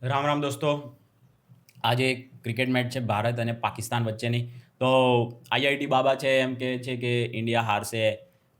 રામ રામ દોસ્તો. આજે એક ક્રિકેટ મેચ છે ભારત અને પાકિસ્તાન વચ્ચેની. તો આઈઆઈટી બાબા છે એમ કહે છે કે ઇન્ડિયા હારશે,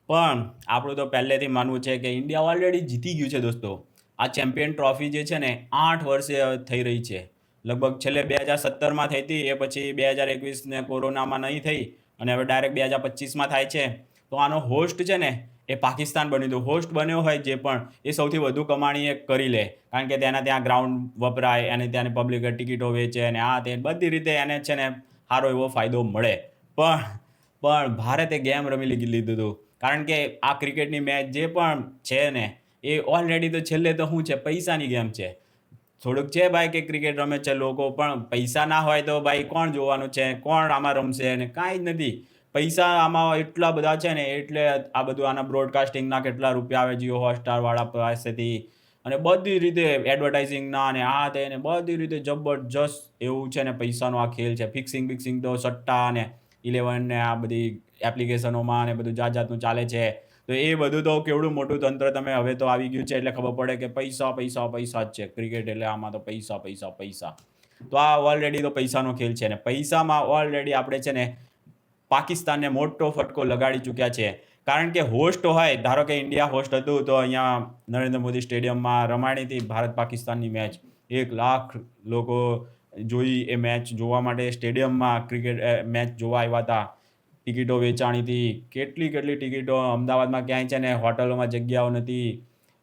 પણ આપણું તો પહેલેથી માનવું છે કે ઇન્ડિયા ઓલરેડી જીતી ગયું છે દોસ્તો. આ ચેમ્પિયન ટ્રોફી જે છે ને 8 વર્ષે થઈ રહી છે. લગભગ છેલ્લે 2017માં થઈ હતી, એ પછી 2021ને કોરોનામાં નહીં થઈ, અને હવે ડાયરેક્ટ 2025માં થાય છે. તો આનો હોસ્ટ છે ને એ પાકિસ્તાન બન્યું હતું. હોસ્ટ બન્યો હોય જે પણ, એ સૌથી વધુ કમાણી એ કરી લે, કારણ કે તેના ત્યાં ગ્રાઉન્ડ વપરાય અને ત્યાંની પબ્લિક ટિકિટો વેચે અને આ તે બધી રીતે એને છે ને સારો એવો ફાયદો મળે. પણ ભારતે ગેમ રમી લીધું હતું, કારણ કે આ ક્રિકેટની મેચ જે પણ છે ને એ ઓલરેડી તો છેલ્લે તો શું છે, પૈસાની ગેમ છે. થોડુંક છે ભાઈ કે ક્રિકેટ રમે છે લોકો, પણ પૈસા ના હોય તો ભાઈ કોણ જોવાનું છે, કોણ આમાં રમશે, અને કાંઈ જ નથી. પૈસા આમાં એટલા બધા છે ને, એટલે આ બધું આના બ્રોડકાસ્ટિંગના કેટલા રૂપિયા આવે જીઓ હોટસ્ટારવાળા પાસેથી, અને બધી રીતે એડવર્ટાઇઝિંગના અને આ તે ને બધી રીતે જબરજસ્ત એવું છે ને પૈસાનો આ ખેલ છે. ફિક્સિંગ તો સટ્ટા અને 11 ને આ બધી એપ્લિકેશનોમાં ને બધું જાતનું ચાલે છે. તો એ બધું તો કેવડું મોટું તંત્ર તમે હવે તો આવી ગયું છે, એટલે ખબર પડે કે પૈસા પૈસા પૈસા જ છે ક્રિકેટ, એટલે આમાં તો પૈસા પૈસા પૈસા. તો આ ઓલરેડી તો પૈસાનો ખેલ છે ને પૈસામાં ઓલરેડી આપણે છે ને પાકિસ્તાનને મોટો ફટકો લગાડી ચૂક્યા છે. કારણ કે હોસ્ટ હોય, ધારો કે ઇન્ડિયા હોસ્ટ હતું તો અહીંયા નરેન્દ્ર મોદી સ્ટેડિયમમાં રમાણી હતી ભારત પાકિસ્તાનની મેચ. 1 લાખ લોકો જોઈ એ મેચ જોવા માટે સ્ટેડિયમમાં ક્રિકેટ મેચ જોવા આવ્યા હતા. ટિકિટો વેચાણી હતી, કેટલી ટિકિટો. અમદાવાદમાં ક્યાંય છે ને હોટલોમાં જગ્યાઓ નથી.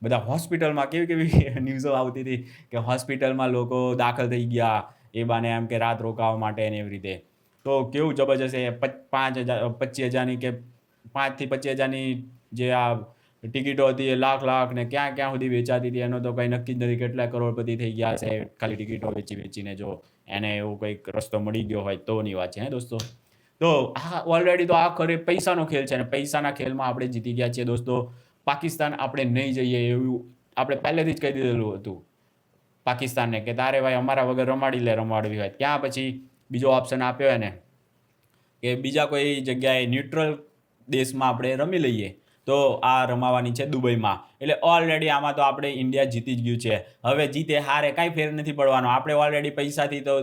બધા હોસ્પિટલમાં કેવી ન્યૂઝો આવતી હતી કે હોસ્પિટલમાં લોકો દાખલ થઈ ગયા એ બાને, એમ કે રાત રોકાવા માટે ને એવી રીતે. તો કેવું જબરજસ્ત એ 25,000 કે 5 થી 25,000ની જે આ ટિકિટો હતી એ લાખ ને ક્યાં સુધી વેચાતી હતી એનો તો કંઈ નક્કી જ નથી. કેટલા કરોડપતિ થઈ ગયા છે ખાલી ટિકિટો વેચીને, જો એને એવું કંઈક રસ્તો મળી ગયો હોય તોની વાત છે હે દોસ્તો. તો હા, ઓલરેડી તો આ ખરે પૈસાનો ખેલ છે, અને પૈસાના ખેલમાં આપણે જીતી ગયા છીએ દોસ્તો. પાકિસ્તાન આપણે નહીં જઈએ એવું આપણે પહેલેથી જ કહી દીધેલું હતું પાકિસ્તાનને, કે તારે ભાઈ અમારા વગર રમાડવી હોય. ત્યાં પછી બીજો ઓપ્શન આપ્યો એને કે બીજા કોઈ જગ્યાએ ન્યુટ્રલ દેશમાં આપણે રમી લઈએ. તો આ રમાવાની છે દુબઈમાં. એટલે ઓલરેડી આમાં તો આપણે ઇન્ડિયા જીતી જ ગયું છે. હવે જીતે હારે કાંઈ ફેર નથી પડવાનો. આપણે ઓલરેડી પૈસાથી તો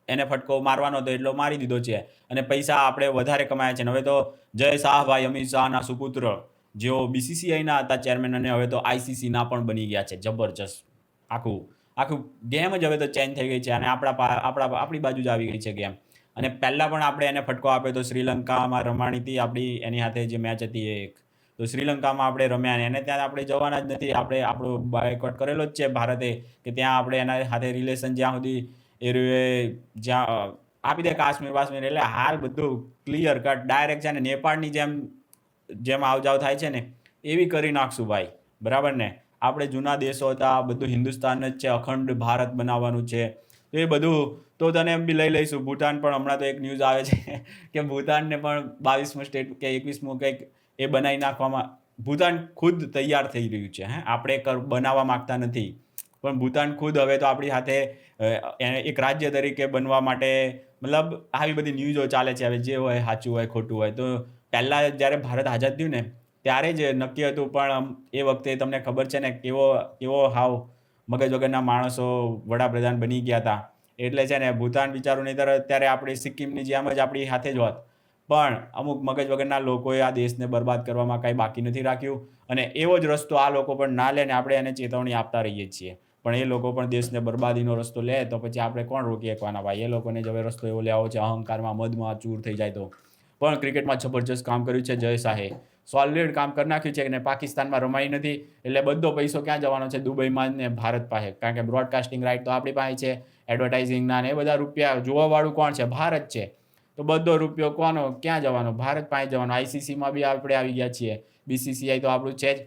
એને ફટકો મારવાનો હતો એટલો મારી દીધો છે, અને પૈસા આપણે વધારે કમાયા છે. હવે તો જય શાહભાઈ અમિત શાહના સુપુત્ર, જેઓ બીસીસીઆઈના હતા ચેરમેન, અને હવે તો આઈસીસીના પણ બની ગયા છે. જબરજસ્ત આખું આખું ગેમ જ હવે તો ચેન્જ થઈ ગઈ છે, અને આપણી બાજુ જ આવી ગઈ છે ગેમ. અને પહેલાં પણ આપણે એને ફટકો આપ્યો તો શ્રીલંકામાં રમાણી હતી આપણી એની સાથે જે મેચ હતી એક. તો શ્રીલંકામાં આપણે રમ્યા ને એને ત્યાં આપણે જવાના જ નથી. આપણે આપણો બોયકોટ કરેલો જ છે ભારતે, કે ત્યાં આપણે એના સાથે રિલેશન જ્યાં સુધી જ્યાં આપી દે કાશ્મીર. એટલે હાલ બધું ક્લિયર કટ ડાયરેક્ટ છે ને નેપાળની જેમ આવજાવ થાય છે ને એવી કરી નાખશું ભાઈ, બરાબર ને. આપણે જૂના દેશો હતા, બધું હિન્દુસ્તાન જ છે, અખંડ ભારત બનાવવાનું છે. તો એ બધું તો તને એમ બી લઈ લઈશું. ભૂટાન પણ હમણાં તો એક ન્યૂઝ આવે છે કે ભૂટાનને પણ 22મું સ્ટેટ કે 21મું કંઈક એ બનાવી નાખવામાં ભૂટાન ખુદ તૈયાર થઈ રહ્યું છે. આપણે બનાવવા માગતા નથી, પણ ભૂટાન ખુદ હવે તો આપણી સાથે એક રાજ્ય તરીકે બનવા માટે, મતલબ આવી બધી ન્યૂઝો ચાલે છે. હવે જે હોય સાચું હોય ખોટું હોય, તો પહેલાં જ્યારે ભારત આઝાદ થયું ને ત્યારે જ નક્કી હતું, પણ એ વખતે તમને ખબર છે ને કેવો હાવ મગજ વગરના માણસો વડાપ્રધાન બની ગયા હતા. એટલે છે ને ભૂતાન વિચારું નહીં ત્યારે આપણી સિક્કિમની જેમ જ આપણી સાથે જ હોત. પણ અમુક મગજ વગરના લોકોએ આ દેશને બરબાદ કરવામાં કાંઈ બાકી નથી રાખ્યું, અને એવો જ રસ્તો આ લોકો પણ ના લે ને આપણે એને ચેતવણી આપતા રહીએ છીએ. પણ એ લોકો પણ દેશને બરબાદીનો રસ્તો લે તો પછી આપણે કોણ રોકી શકવાના ભાઈ. એ લોકોને જ હવે રસ્તો એવો લેવો છે, અહંકારમાં મદમાં ચૂર થઈ જાય તો. પણ ક્રિકેટમાં જબરજસ્ત કામ કર્યું છે જય શાહે. સોલિડ કામ કરી નાખ્યું છે, અને પાકિસ્તાનમાં રમાઈ નથી, એટલે બધો પૈસો ક્યાં જવાનો છે? દુબઈમાં ને ભારત પાસે. કારણ કે બ્રોડકાસ્ટિંગ રાઇટ તો આપણી પાસે છે, એડવર્ટાઇઝિંગના ને એ બધા રૂપિયા જોવાવાળું કોણ છે? ભારત છે. તો બધો રૂપિયો કોનો ક્યાં જવાનો? ભારત પાસે જવાનો. આઈસીસીમાં બી આપણે આવી ગયા છીએ. બીસીસીઆઈ તો આપણું છે જ,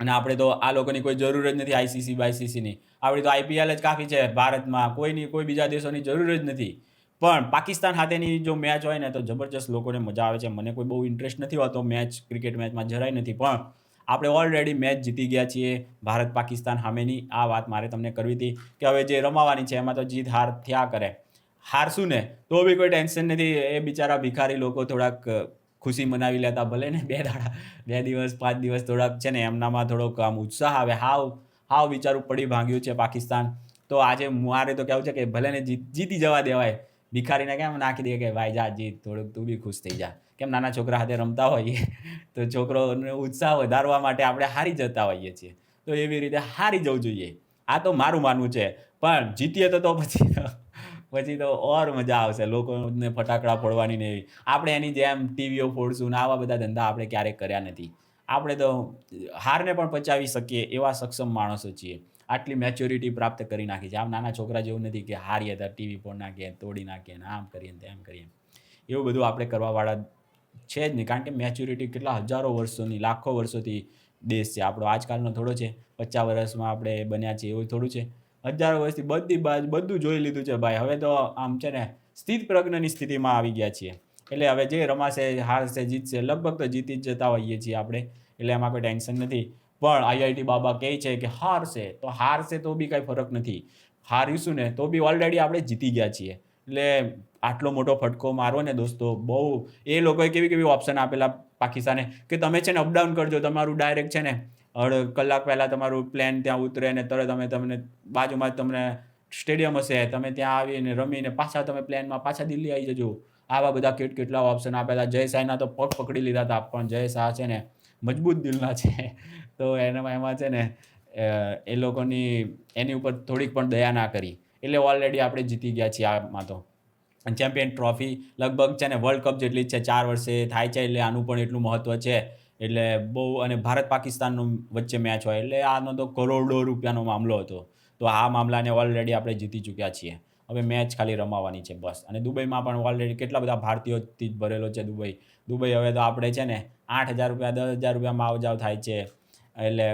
અને આપણે તો આ લોકોની કોઈ જરૂર જ નથી આઈસીસીની. આપણી તો આઈપીએલ જ કાફી છે ભારતમાં. કોઈ બીજા દેશોની જરૂર જ નથી. પણ પાકિસ્તાન સાથેની જો મેચ હોય ને તો જબરજસ્ત લોકોને મજા આવે છે. મને કોઈ બહુ ઇન્ટરેસ્ટ નથી હોતો ક્રિકેટ મેચમાં, જરાય નથી. પણ આપણે ઓલરેડી મેચ જીતી ગયા છીએ ભારત પાકિસ્તાન સામેની. આ વાત મારે તમને કરવી હતી કે હવે જે રમાવાની છે એમાં તો જીત હાર થયા કરે. હારશું ને તો બી કોઈ ટેન્શન નથી. એ બિચારા ભિખારી લોકો થોડાક ખુશી મનાવી લેતા ભલે ને 2 દિવસ 5 દિવસ થોડાક છે ને એમનામાં થોડોક આમ ઉત્સાહ આવે. હાવ બિચારું પડી ભાંગ્યું છે પાકિસ્તાન. તો આજે મારે તો કહેવું છે કે ભલે ને જીતી જવા દેવાય, ભિખારીને કેમ નાખી દે કે ભાઈ જા જીત, થોડુંક તું બી ખુશ થઈ જા. કેમ નાના છોકરા સાથે રમતા હોઈએ તો છોકરોનો ઉત્સાહ વધારવા માટે આપણે હારી જતા હોઈએ છીએ. તો એવી રીતે હારી જવું જોઈએ. આ તો મારું માનવું છે. પણ જીતીએ તો પછી તો ઓર મજા આવશે. લોકોને ફટાકડા ફોડવાની ને એવી. આપણે એની જેમ ટીવીઓ ફોડશું ને આવા બધા ધંધા આપણે ક્યારેય કર્યા નથી. આપણે તો હારને પણ પચાવી શકીએ એવા સક્ષમ માણસો છીએ. આટલી મેચ્યોરિટી પ્રાપ્ત કરી નાખી છે. આમ નાના છોકરા જેવું નથી કે હારીએ તો ટીવી ફોડી નાખીએ, તોડી નાખીએ ને આમ કરીએ ને તેમ કરીએ. એવું બધું આપણે કરવાવાળા છે જ નહીં. કારણ કે મેચ્યોરિટી કેટલા હજારો વર્ષોની, લાખો વર્ષોથી દેશ છે આપણો. આજકાલનો થોડો છે. 50 વર્ષમાં આપણે બન્યા છીએ એવું થોડું છે. હજારો વર્ષથી બધી બાજુ બધું જોઈ લીધું છે ભાઈ. હવે તો આમ છે ને સ્થિત પ્રજ્ઞની સ્થિતિમાં આવી ગયા છીએ. એટલે હવે જે રમાશે, હારશે, જીતશે, લગભગ તો જીતી જ જતા હોઈએ છીએ આપણે. એટલે એમાં કોઈ ટેન્શન નથી. પણ આઈઆઈટી બાબા કહે છે કે હારશે તો બી કાંઈ ફરક નથી. હારીશું ને તો બી ઓલરેડી આપણે જીતી ગયા છીએ. એટલે આટલો મોટો ફટકો મારવો ને દોસ્તો, બહુ એ લોકોએ કેવી ઓપ્શન આપેલા પાકિસ્તાને કે તમે છે ને અપડાઉન કરજો, તમારું ડાયરેક્ટ છે ને કલાક પહેલાં તમારું પ્લેન ત્યાં ઉતરે ને તરત તમને બાજુમાં જ તમને સ્ટેડિયમ હશે, તમે ત્યાં આવીને રમીને પાછા તમે પ્લેનમાં પાછા દિલ્હી આવી જજો. આવા બધા કેટલા ઓપ્શન આપેલા. જય શાહના તો પગ પકડી લીધા હતા. પણ જય શાહ છે ને મજબૂત દિલના છે. તો એમાં છે ને એ લોકોની એની ઉપર થોડીક પણ દયા ના કરી. એટલે ઓલરેડી આપણે જીતી ગયા છીએ આમાં તો. ચેમ્પિયન ટ્રોફી લગભગ છે ને વર્લ્ડ કપ જેટલી જ છે. 4 વર્ષે થાય છે એટલે આનું પણ એટલું મહત્ત્વ છે. એટલે બહુ, અને ભારત પાકિસ્તાનનું વચ્ચે મેચ હોય એટલે આનો તો કરોડો રૂપિયાનો મામલો હતો. તો આ મામલાને ઓલરેડી આપણે જીતી ચૂક્યા છીએ. હવે મેચ ખાલી રમાવાની છે બસ. અને દુબઈમાં પણ ઓલરેડી કેટલા બધા ભારતીયોથી જ ભરેલો છે દુબઈ. હવે તો આપણે છે ને 8,000 રૂપિયા, 10,000 રૂપિયામાં આવ-જાવ થાય છે. એટલે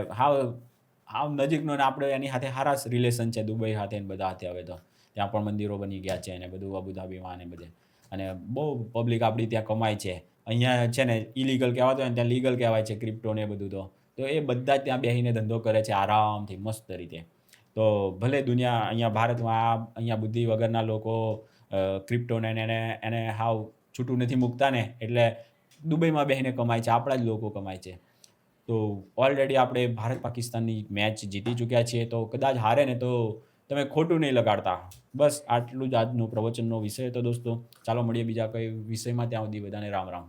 હાવ નજીકનો ને આપણે એની સાથે સારા રિલેશન છે દુબઈ સાથે ને બધા સાથે. હવે તો ત્યાં પણ મંદિરો બની ગયા છે અને બધું અબુધાબીમાં ને બધે. અને બહુ પબ્લિક આપણી ત્યાં કમાય છે. અહીંયા છે ને ઇલીગલ કહેવાતું હોય ને ત્યાં લીગલ કહેવાય છે ક્રિપ્ટો ને એ બધું. તો એ બધા જ ત્યાં બેસીને ધંધો કરે છે આરામથી મસ્ત રીતે. તો ભલે દુનિયા અહીંયા ભારતમાં અહીંયા બુદ્ધિ વગરના લોકો ક્રિપ્ટોને એને હાવ છૂટું નથી મૂકતા ને, એટલે દુબઈમાં બેસીને કમાય છે. આપણા જ લોકો કમાય છે. તો ઓલરેડી આપણે ભારત પાકિસ્તાનની મેચ જીતી ચૂક્યા છીએ. તો કદાચ હારે ને તો તમે ખોટું નહીં લગાડતા. બસ આટલું જ આજનું પ્રવચનનો વિષય હતો દોસ્તો. ચાલો મળીએ બીજા કોઈ વિષયમાં. ત્યાં સુધી બધાને રામ રામ.